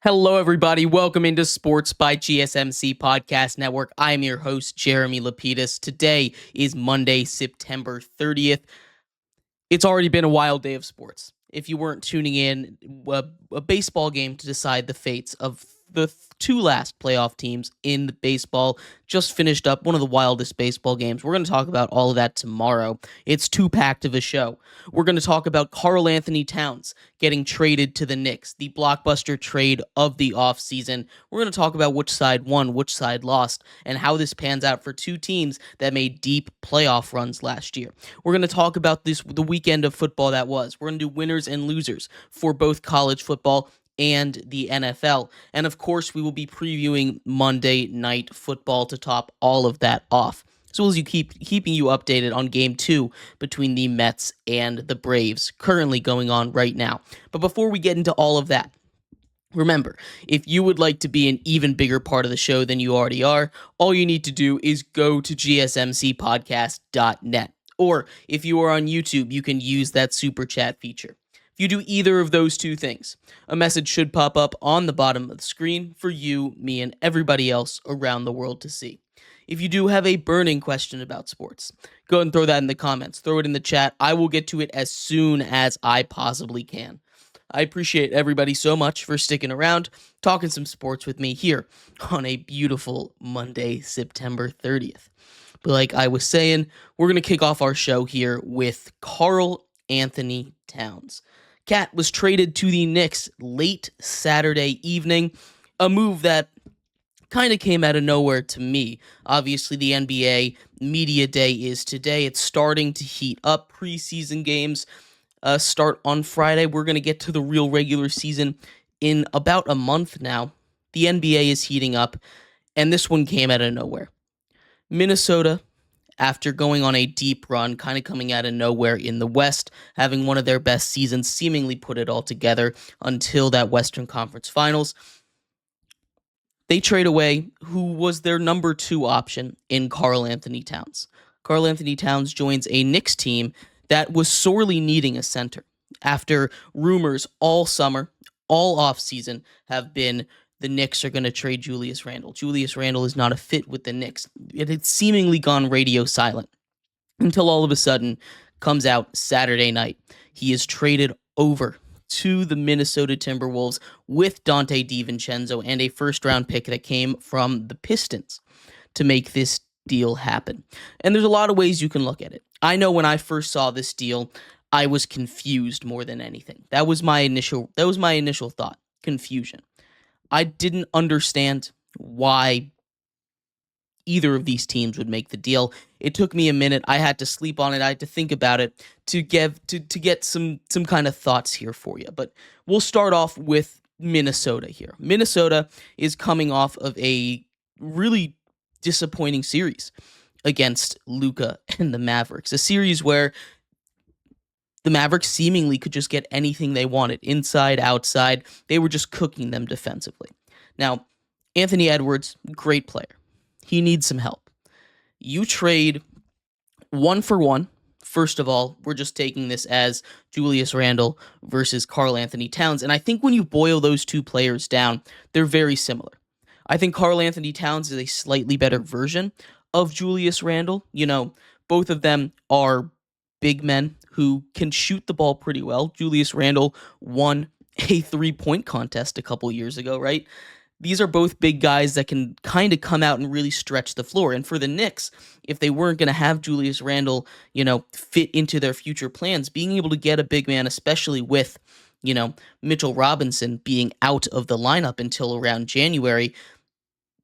Hello, everybody. Welcome into Sports by GSMC Podcast Network. I am your host, Jeremy Lapidus. Today is Monday, September 30th. It's already been a wild day of sports. If you weren't tuning in, a baseball game to decide the fates of the two last playoff teams in the baseball just finished up, one of the wildest baseball games. We're going to talk about all of that tomorrow. It's too packed of a show. We're going to talk about Karl Anthony Towns getting traded to the Knicks, the blockbuster trade of the offseason. We're going to talk about which side won, which side lost, and how this pans out for two teams that made deep playoff runs last year. We're going to talk about the weekend of football that was. We're going to do winners and losers for both college football and the NFL. And of course, we will be previewing Monday Night Football to top all of that off, as well as keeping you updated on Game 2 between the Mets and the Braves, currently going on right now. But before we get into all of that, remember, if you would like to be an even bigger part of the show than you already are, all you need to do is go to gsmcpodcast.net. Or if you are on YouTube, you can use that super chat feature. If you do either of those two things, a message should pop up on the bottom of the screen for you, me, and everybody else around the world to see. If you do have a burning question about sports, go ahead and throw that in the comments. Throw it in the chat. I will get to it as soon as I possibly can. I appreciate everybody so much for sticking around, talking some sports with me here on a beautiful Monday, September 30th. But like I was saying, we're going to kick off our show here with Karl Anthony Towns. Cat was traded to the Knicks late Saturday evening, a move that kind of came out of nowhere to me. Obviously, the NBA Media Day is today. It's starting to heat up. Preseason games start on Friday. We're going to get to the real regular season in about a month now. The NBA is heating up, and this one came out of nowhere. Minnesota, after going on a deep run, kind of coming out of nowhere in the West, having one of their best seasons, seemingly put it all together until that Western Conference Finals. They trade away who was their number 2 option in Karl Anthony Towns. Karl Anthony Towns joins a Knicks team that was sorely needing a center after rumors all summer, all offseason have been the Knicks are going to trade Julius Randle. Julius Randle is not a fit with the Knicks. It had seemingly gone radio silent until all of a sudden comes out Saturday night. He is traded over to the Minnesota Timberwolves with Donte DiVincenzo and a first-round pick that came from the Pistons to make this deal happen. And there's a lot of ways you can look at it. I know when I first saw this deal, I was confused more than anything. That was my initial thought, confusion. I didn't understand why either of these teams would make the deal. It took me a minute. I had to sleep on it. I had to think about it to get some kind of thoughts here for you. But we'll start off with Minnesota here. Minnesota is coming off of a really disappointing series against Luka and the Mavericks. A series where the Mavericks seemingly could just get anything they wanted, inside, outside. They were just cooking them defensively. Now, Anthony Edwards, great player. He needs some help. You trade 1-for-1. First of all, we're just taking this as Julius Randle versus Karl Anthony Towns. And I think when you boil those two players down, they're very similar. I think Karl Anthony Towns is a slightly better version of Julius Randle. You know, both of them are big men who can shoot the ball pretty well. Julius Randle won a 3-point contest a couple years ago, right? These are both big guys that can kind of come out and really stretch the floor. And for the Knicks, if they weren't going to have Julius Randle, fit into their future plans, being able to get a big man, especially with, Mitchell Robinson being out of the lineup until around January,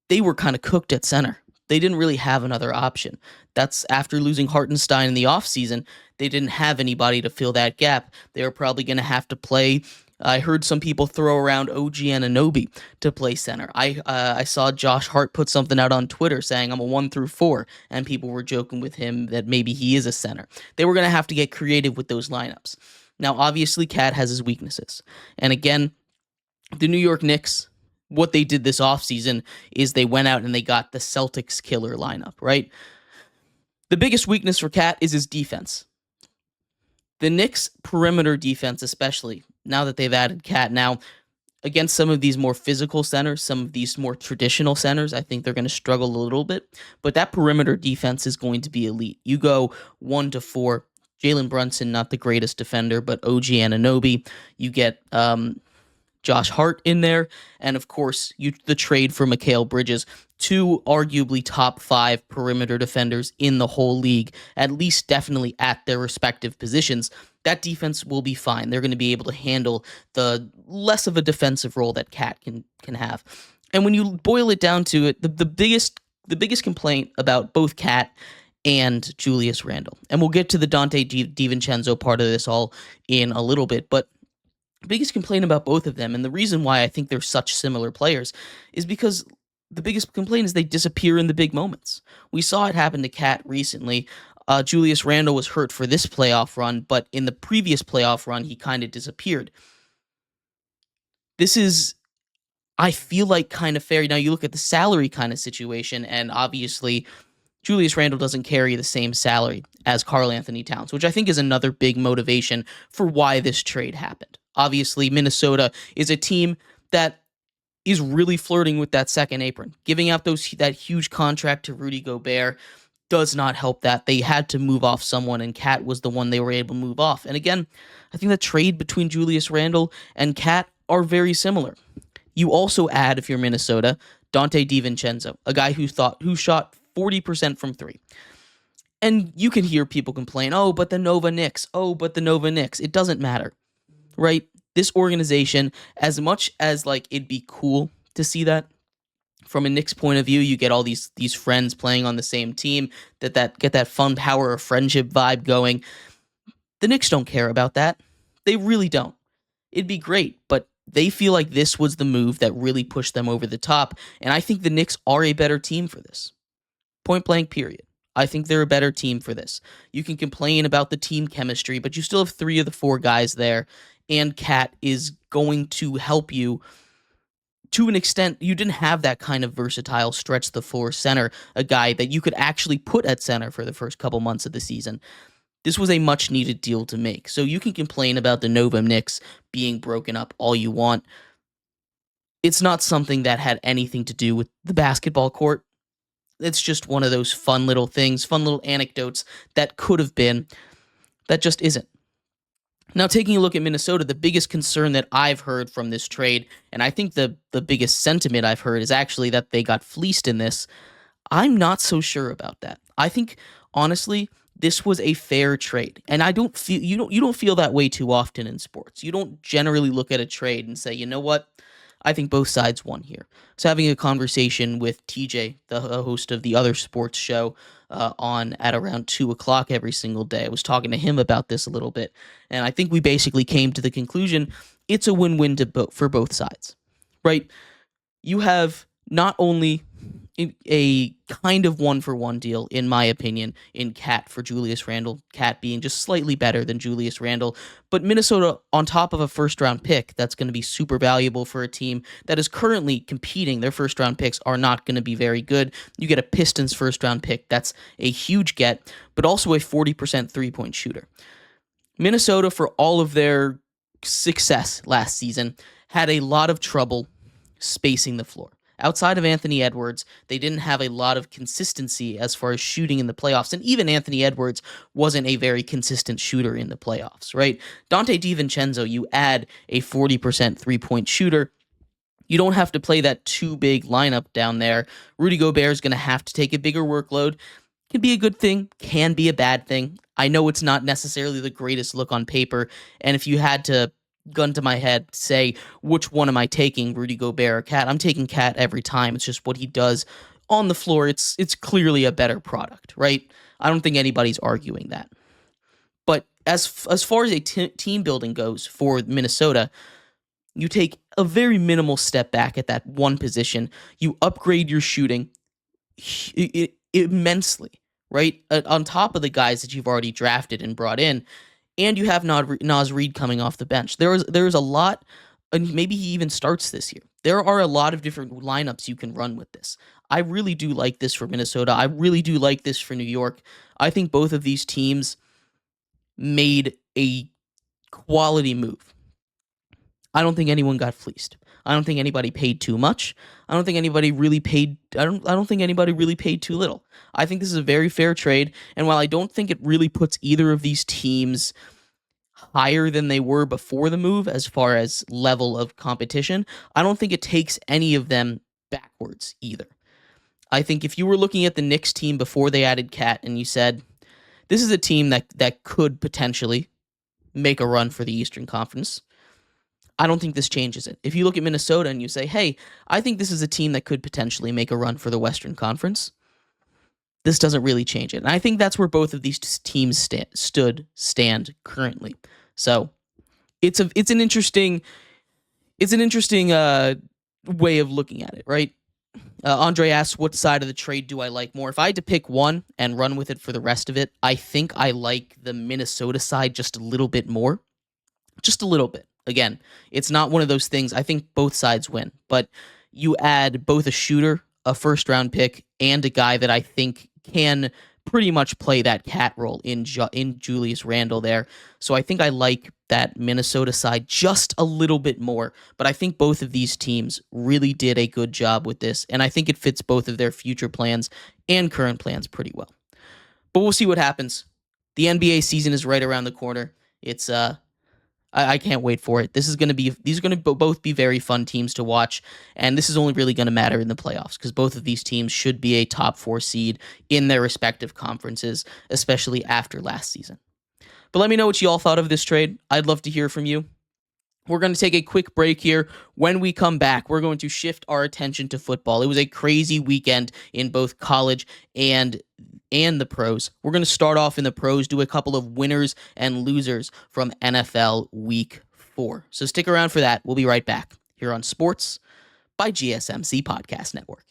they were kind of cooked at center. They didn't really have another option. That's after losing Hartenstein in the offseason. They didn't have anybody to fill that gap. They were probably going to have to play. I heard some people throw around OG Anunoby to play center. I saw Josh Hart put something out on Twitter saying I'm a 1-through-4, and people were joking with him that maybe he is a center. They were going to have to get creative with those lineups. Now, obviously, Cat has his weaknesses. And again, the New York Knicks, what they did this offseason is they went out and they got the Celtics killer lineup, right? The biggest weakness for Cat is his defense. The Knicks' perimeter defense, especially now that they've added Cat. Now, Against some of these more physical centers, some of these more traditional centers, I think they're going to struggle a little bit. But that perimeter defense is going to be elite. You go 1 to 4. Jalen Brunson, not the greatest defender, but OG Anunoby. You get Josh Hart in there, and of course, the trade for Mikal Bridges, two arguably top 5 perimeter defenders in the whole league, at least definitely at their respective positions. That defense will be fine. They're going to be able to handle the less of a defensive role that Cat can have. And when you boil it down to it, the biggest complaint about both Cat and Julius Randle, and we'll get to the Donte DiVincenzo part of this all in a little bit, but biggest complaint about both of them, and the reason why I think they're such similar players, is because the biggest complaint is they disappear in the big moments. We saw it happen to Cat recently. Julius Randle was hurt for this playoff run, but in the previous playoff run, he kind of disappeared. This is, I feel like, kind of fair. Now, you look at the salary kind of situation, and obviously, Julius Randle doesn't carry the same salary as Karl Anthony Towns, which I think is another big motivation for why this trade happened. Obviously, Minnesota is a team that is really flirting with that second apron. Giving out that huge contract to Rudy Gobert does not help that. They had to move off someone, and Cat was the one they were able to move off. And again, I think the trade between Julius Randle and Cat are very similar. You also add, if you're Minnesota, Donte DiVincenzo, a guy who shot 40% from 3. And you can hear people complain, oh, but the Nova Knicks. It doesn't matter, right? This organization, as much as it'd be cool to see that from a Knicks point of view, you get all these friends playing on the same team, that get that fun power of friendship vibe going. The Knicks don't care about that. They really don't. It'd be great, but they feel like this was the move that really pushed them over the top, and I think the Knicks are a better team for this. Point blank, period. I think they're a better team for this. You can complain about the team chemistry, but you still have 3 of the 4 guys there, and Cat is going to help you to an extent. You didn't have that kind of versatile stretch the floor center, a guy that you could actually put at center for the first couple months of the season. This was a much-needed deal to make. So you can complain about the Nova Knicks being broken up all you want. It's not something that had anything to do with the basketball court. It's just one of those fun little things, fun little anecdotes that could have been, that just isn't. Now, taking a look at Minnesota, the biggest concern that I've heard from this trade, and I think the biggest sentiment I've heard, is actually that they got fleeced in this. I'm not so sure about that. I think, honestly, this was a fair trade, and I don't feel you don't feel that way too often in sports. You don't generally look at a trade and say, you know what, I think both sides won here. So having a conversation with TJ, the host of the other sports show, on at around 2:00 every single day. I was talking to him about this a little bit, and I think we basically came to the conclusion it's a win-win for both sides, right? You have not only a kind of 1-for-1 deal, in my opinion, in Cat for Julius Randle, Cat being just slightly better than Julius Randle, but Minnesota on top of a first-round pick that's going to be super valuable for a team that is currently competing. Their first-round picks are not going to be very good. You get a Pistons first-round pick. That's a huge get, but also a 40% three-point shooter. Minnesota, for all of their success last season, had a lot of trouble spacing the floor. Outside of Anthony Edwards, they didn't have a lot of consistency as far as shooting in the playoffs, and even Anthony Edwards wasn't a very consistent shooter in the playoffs, right? Donte DiVincenzo, you add a 40% three-point shooter. You don't have to play that too big lineup down there. Rudy Gobert is going to have to take a bigger workload. Can be a good thing, can be a bad thing. I know it's not necessarily the greatest look on paper, and if you had to gun to my head say which one am I taking, Rudy Gobert or Cat, I'm taking Cat every time. It's just what he does on the floor. It's clearly a better product, right? I don't think anybody's arguing that. But as far as a team building goes for Minnesota, you take a very minimal step back at that one position. You upgrade your shooting immensely, right? On top of the guys that you've already drafted and brought in. And you have Naz Reid coming off the bench. There is a lot, and maybe he even starts this year. There are a lot of different lineups you can run with this. I really do like this for Minnesota. I really do like this for New York. I think both of these teams made a quality move. I don't think anyone got fleeced. I don't think anybody paid too much. I don't think anybody really paid I don't think anybody really paid too little. I think this is a very fair trade, and while I don't think it really puts either of these teams higher than they were before the move as far as level of competition, I don't think it takes any of them backwards either. I think if you were looking at the Knicks team before they added Cat and you said, this is a team that could potentially make a run for the Eastern Conference, I don't think this changes it. If you look at Minnesota and you say, hey, I think this is a team that could potentially make a run for the Western Conference, this doesn't really change it. And I think that's where both of these teams stand currently. So it's an interesting way of looking at it, right? Andre asks, what side of the trade do I like more? If I had to pick one and run with it for the rest of it, I think I like the Minnesota side just a little bit more. Just a little bit. Again, it's not one of those things. I think both sides win, but you add both a shooter, a first-round pick, and a guy that I think can pretty much play that cat role in Julius Randle there. So I think I like that Minnesota side just a little bit more, but I think both of these teams really did a good job with this, and I think it fits both of their future plans and current plans pretty well. But we'll see what happens. The NBA season is right around the corner. It's I can't wait for it. These are going to both be very fun teams to watch, and this is only really going to matter in the playoffs because both of these teams should be a top 4 seed in their respective conferences, especially after last season. But let me know what you all thought of this trade. I'd love to hear from you. We're going to take a quick break here. When we come back, we're going to shift our attention to football. It was a crazy weekend in both college and the pros. We're going to start off in the pros, do a couple of winners and losers from NFL Week 4. So stick around for that. We'll be right back here on Sports by GSMC Podcast Network.